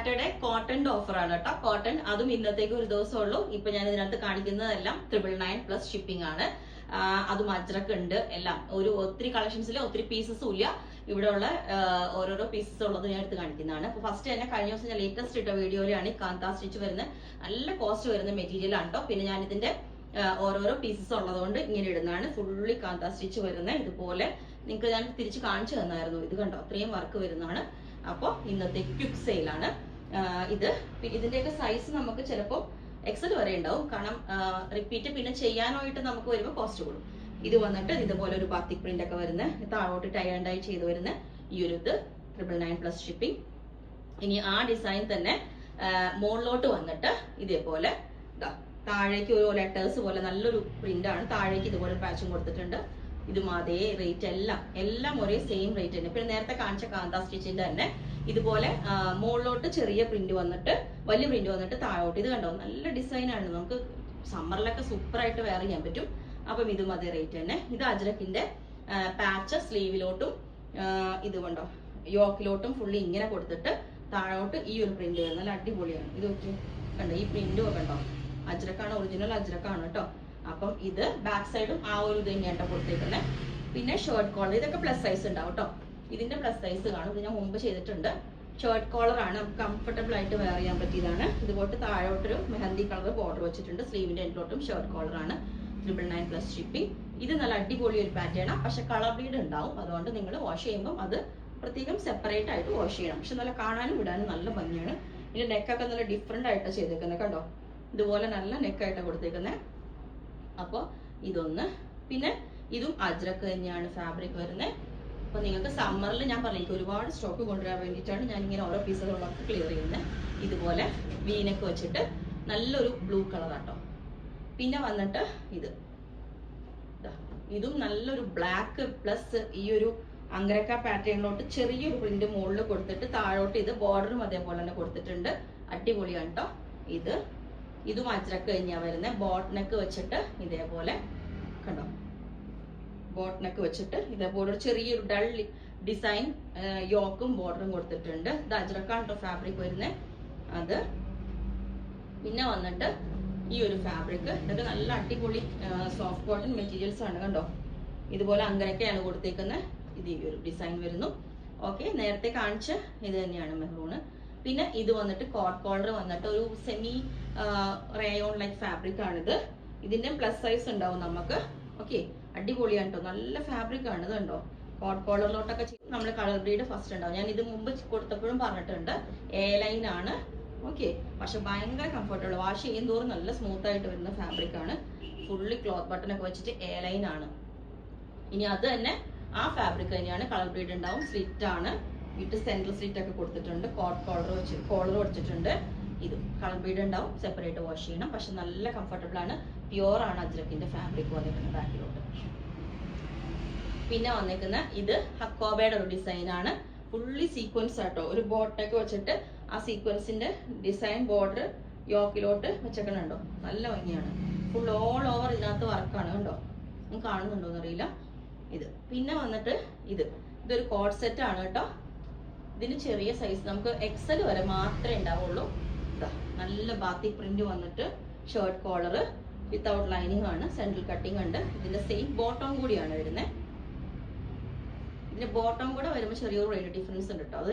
Saturday കോട്ടന്റെ offer ആണ് കേട്ടോ. Cotton അതും ഇന്നത്തേക്ക് ഒരു ദിവസം ഉള്ളൂ. ഇപ്പൊ ഞാൻ ഇതിനകത്ത് കാണിക്കുന്നതെല്ലാം 999 പ്ലസ് ഷിപ്പിംഗ് ആണ്. അതും അജ്രക്ക് ഉണ്ട്. എല്ലാം ഒത്തിരി കളക്ഷൻസിൽ ഒത്തിരി പീസസും ഇല്ല. ഇവിടെ ഉള്ള ഓരോരോ പീസസ് ഉള്ളത് ഞാൻ എടുത്ത് കാണിക്കുന്നതാണ്. അപ്പൊ ഫസ്റ്റ് തന്നെ കഴിഞ്ഞ ദിവസം ഞാൻ ലേറ്റസ്റ്റ് ഇട്ട വീഡിയോയിലാണ് ഈ കാന്ത സ്റ്റിച്ച് വരുന്ന നല്ല കോസ്റ്റ് വരുന്ന മെറ്റീരിയൽ ആണ് കേട്ടോ. പിന്നെ ഞാൻ ഇതിന്റെ ഓരോരോ പീസസ് ഉള്ളതുകൊണ്ട് ഇങ്ങനെ ഇടുന്നതാണ്. ഫുള്ളി കാന്ത സ്റ്റിച്ച് വരുന്നത്. ഇതുപോലെ നിങ്ങൾക്ക് ഞാൻ തിരിച്ച് കാണിച്ചു തന്നായിരുന്നു. ഇത് കണ്ടോ, അത്രയും വർക്ക് വരുന്നതാണ്. അപ്പോൾ ഇന്നത്തെ ക്വിക്ക് സെയിലാണ് ഇത്. ഇതിന്റെയൊക്കെ സൈസ് നമുക്ക് ചിലപ്പോൾ എക്സൽ വരെ ഉണ്ടാവും. കാരണം റിപ്പീറ്റ് പിന്നെ ചെയ്യാനായിട്ട് നമുക്ക് വരുമ്പോൾ കോസ്റ്റ് കൂടും. ഇത് വന്നിട്ട് ഇതുപോലെ ഒരു ബാത്തിക് പ്രിന്റ് ഒക്കെ വരുന്ന താഴോട്ട് ടൈ ആൻഡ് ഡൈ ചെയ്ത് വരുന്ന ഈ ഒരു ഇത് 999 പ്ലസ് ഷിപ്പിംഗ്. ഇനി ആ ഡിസൈൻ തന്നെ മുകളിലോട്ട് വന്നിട്ട് ഇതേപോലെ താഴേക്ക് ഒരു ലെറ്റേഴ്സ് പോലെ നല്ലൊരു പ്രിന്റ് ആണ്. താഴേക്ക് ഇതുപോലെ പാച്ചും കൊടുത്തിട്ടുണ്ട്. ഇതും അതേ റേറ്റ്, എല്ലാം ഒരേ സെയിം റേറ്റ് തന്നെ. പിന്നെ നേരത്തെ കാണിച്ച കാന്ത സ്റ്റിച്ചിന്റെ തന്നെ ഇതുപോലെ മുകളിലോട്ട് ചെറിയ പ്രിന്റ് വന്നിട്ട് വലിയ പ്രിന്റ് വന്നിട്ട് താഴോട്ട്. ഇത് കണ്ടോ, നല്ല ഡിസൈൻ ആണ്. നമുക്ക് സമ്മറിലൊക്കെ സൂപ്പർ ആയിട്ട് വെയർ ചെയ്യാൻ പറ്റും. അപ്പം ഇതും അതേ റേറ്റ് തന്നെ. ഇത് അജ്രക്കിന്റെ പാച്ച് സ്ലീവിലോട്ടും ഇത് കണ്ടോ യോക്കിലോട്ടും ഫുള്ളി ഇങ്ങനെ കൊടുത്തിട്ട് താഴോട്ട് ഈ ഒരു പ്രിന്റ് വരുന്നത് നല്ല അടിപൊളിയാണ്. ഇത് നോക്കി കണ്ടോ, ഈ പ്രിന്റും കണ്ടോ, അജ്രക്കാണ്, ഒറിജിനൽ അജ്രക്കാണ് കേട്ടോ. അപ്പം ഇത് ബാക്ക് സൈഡും ആ ഒരു ഇത് തന്നെയാട്ടോ കൊടുത്തേക്കുന്നത്. പിന്നെ ഷർട്ട് കോളർ, ഇതൊക്കെ പ്ലസ് സൈസ് ഉണ്ടാവും കേട്ടോ. ഇതിന്റെ പ്ലസ് സൈസ് കാണും. ഇത് ഞാൻ മുമ്പ് ചെയ്തിട്ടുണ്ട്. ഷർട്ട് കോളർ ആണ്, നമുക്ക് കംഫർട്ടബിൾ ആയിട്ട് വെയർ ചെയ്യാൻ പറ്റിയതാണ്. ഇതുപോട്ട് താഴോട്ടൊരു മെഹന്തി കളർ ബോർഡർ വെച്ചിട്ടുണ്ട്. സ്ലീവിന്റെ എൻഡിലോട്ടും ഷർട്ട് കോളർ ആണ്. 999 പ്ലസ് ഷിപ്പിംഗ്. ഇത് നല്ല അടിപൊളി ഒരു പാറ്റേൺ ആണ്. പക്ഷെ കളർ ബ്ലീഡ് ഉണ്ടാവും. അതുകൊണ്ട് നിങ്ങൾ വാഷ് ചെയ്യുമ്പോൾ അത് പ്രത്യേകം സെപ്പറേറ്റ് ആയിട്ട് വാഷ് ചെയ്യണം. പക്ഷെ നല്ല കാണാനും ഇടാനും നല്ല ഭംഗിയാണ്. ഇതിന്റെ നെക്കൊക്കെ നല്ല ഡിഫറെന്റ് ആയിട്ടാണ് ചെയ്തേക്കുന്നത് കണ്ടോ. ഇതുപോലെ നല്ല നെക്കായിട്ടാണ് കൊടുത്തേക്കുന്നത്. അപ്പോൾ ഇതൊന്ന്. പിന്നെ ഇതും അജ്രക്ക് തന്നെയാണ് ഫാബ്രിക് വരുന്നത്. അപ്പൊ നിങ്ങൾക്ക് സമ്മറിൽ ഞാൻ പറഞ്ഞേക്കും ഒരുപാട് സ്റ്റോക്ക് കൊണ്ടുവരാൻ വേണ്ടിയിട്ടാണ് ഞാൻ ഇങ്ങനെ ഓരോ പീസുകളൊക്കെ ക്ലിയർ ചെയ്യുന്നത്. ഇതുപോലെ വീനൊക്കെ വെച്ചിട്ട് നല്ലൊരു ബ്ലൂ കളർ ആട്ടോ. പിന്നെ വന്നിട്ട് ഇതും നല്ലൊരു ബ്ലാക്ക് പ്ലസ് ഈ ഒരു അങ്കരക്ക പാറ്റേണിലോട്ട് ചെറിയൊരു പ്രിന്റ് മുകളിൽ കൊടുത്തിട്ട് താഴോട്ട് ഇത് ബോർഡറും അതേപോലെ തന്നെ കൊടുത്തിട്ടുണ്ട്. അടിപൊളിയാണ് കേട്ടോ. ഇതും അജ്രക്ക് തന്നെയാ വരുന്നത്. ബോട്ട് നെക്ക് വെച്ചിട്ട് ഇതേപോലെ കണ്ടോ, ബോട്ട് നെക്ക് വെച്ചിട്ട് ഇതേപോലെ ഒരു ചെറിയൊരു ഡൾ ഡിസൈൻ യോക്കും ബോർഡറും കൊടുത്തിട്ടുണ്ട്. ഇത് അജ്രക്കാണ് കേട്ടോ ഫാബ്രിക് വരുന്നത്. അത് പിന്നെ വന്നിട്ട് ഈ ഒരു ഫാബ്രിക്, ഇതൊക്കെ നല്ല അടിപൊളി സോഫ്റ്റ് കോട്ടൺ മെറ്റീരിയൽസ് ആണ് കണ്ടോ. ഇതുപോലെ അങ്കരക്കയാണ് കൊടുത്തേക്കുന്നത്. ഇത് ഈ ഒരു ഡിസൈൻ വരുന്നു. ഓക്കെ, നേരത്തെ കാണിച്ച ഇത് തന്നെയാണ് മെഹറൂണ്. പിന്നെ ഇത് വന്നിട്ട് കോട്ട് കോളർ വന്നിട്ട് ഒരു സെമി റേയോൺ ലൈക്ക് ഫാബ്രിക് ആണിത്. ഇതിന്റെ പ്ലസ് സൈസ് ഉണ്ടാവും നമുക്ക്. ഓക്കെ, അടിപൊളിയാണ് കേട്ടോ. നല്ല ഫാബ്രിക് ആണ് ഇത് കണ്ടോ. കോട്ട് കോളറിലോട്ടൊക്കെ നമ്മൾ കളർ ബ്രീഡ് ഫസ്റ്റ് ഉണ്ടാവും. ഞാൻ ഇത് മുമ്പ് കൊടുത്തപ്പോഴും പറഞ്ഞിട്ടുണ്ട്. എ ലൈൻ ആണ്. ഓക്കെ, പക്ഷെ ഭയങ്കര കംഫർട്ടബിൾ. വാഷ് ചെയ്യും തോറും നല്ല സ്മൂത്ത് ആയിട്ട് വരുന്ന ഫാബ്രിക് ആണ്. ഫുള്ളി ക്ലോത്ത് ബട്ടൺ ഒക്കെ വെച്ചിട്ട് എ ലൈൻ ആണ്. ഇനി അത് തന്നെ ആ ഫാബ്രിക് തന്നെയാണ്. കളർ ബ്രീഡ് ഉണ്ടാവും. സ്ലിറ്റ് ആണ്. വിത്ത് സെൻട്രൽ സ്ലിറ്റ് ഒക്കെ കൊടുത്തിട്ടുണ്ട്. കോട്ട് കോളർ വെച്ചിട്ടുണ്ട്. ഇതും കളർ ബ്രീഡ് ഉണ്ടാവും. സെപ്പറേറ്റ് വാഷ് ചെയ്യണം. പക്ഷെ നല്ല കംഫർട്ടബിൾ ആണ്. പ്യുവർ ആണ് അജ്രക്കിന്റെ ഫാബ്രിക് വന്നിട്ടുണ്ട് ബാക്കിലോട്ട്. പിന്നെ വന്നിരിക്കുന്ന ഇത് ഹക്കോബയുടെ ഒരു ഡിസൈൻ ആണ്. ഫുള്ളി സീക്വൻസ് ആട്ടോ. ഒരു ബോട്ടൊക്കെ വെച്ചിട്ട് ആ സീക്വൻസിന്റെ ഡിസൈൻ ബോർഡർ യോക്കിലോട്ട് വെച്ചേക്കണുണ്ടോ. നല്ല ഭംഗിയാണ്. ഫുൾ ഓൾ ഓവർ ഇതിനകത്ത് വർക്കാണ് കണ്ടോ. നിങ്ങൾക്ക് കാണുന്നുണ്ടോന്ന് അറിയില്ല. ഇത് പിന്നെ വന്നിട്ട് ഇതൊരു കോഡ് സെറ്റ് ആണ് കേട്ടോ. ഇതിന് ചെറിയ സൈസ് നമുക്ക് എക്സൽ വരെ മാത്രമേ ഉണ്ടാവുള്ളൂ. നല്ല ബാത്തിക് പ്രിന്റ് വന്നിട്ട് ഷർട്ട് കോളർ വിത്തൗട്ട് ലൈനിങ് ആണ്. സെൻട്രൽ കട്ടിങ് ഉണ്ട്. ഇതിന്റെ സെയിം ബോട്ടം കൂടിയാണ് വരുന്നത്. ഇതിന്റെ ബോട്ടം കൂടെ വരുമ്പോൾ ചെറിയൊരു റേറ്റ് ഡിഫറൻസ് ഉണ്ട് കേട്ടോ. അത്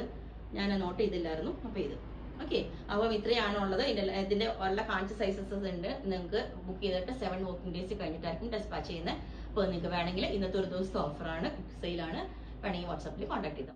ഞാൻ നോട്ട് ചെയ്തില്ലായിരുന്നു. അപ്പൊ ഇത് ഓക്കെ. അപ്പം ഇത്രയാണുള്ളത്. ഇതിന്റെ ഉള്ള കാണിച്ച സൈസസ് ഉണ്ട്. നിങ്ങൾക്ക് ബുക്ക് ചെയ്തിട്ട് 7 വർക്കിംഗ് ഡേയ്സ് കഴിഞ്ഞിട്ടായിരിക്കും ഡെസ്പാച്ച് ചെയ്യുന്നത്. അപ്പോൾ നിങ്ങൾക്ക് വേണമെങ്കിൽ ഇന്നത്തെ ഒരു ദിവസത്തെ ഓഫറാണ്, സെയിലാണ്. വേണമെങ്കിൽ വാട്സാപ്പിൽ കോൺടാക്ട് ചെയ്താൽ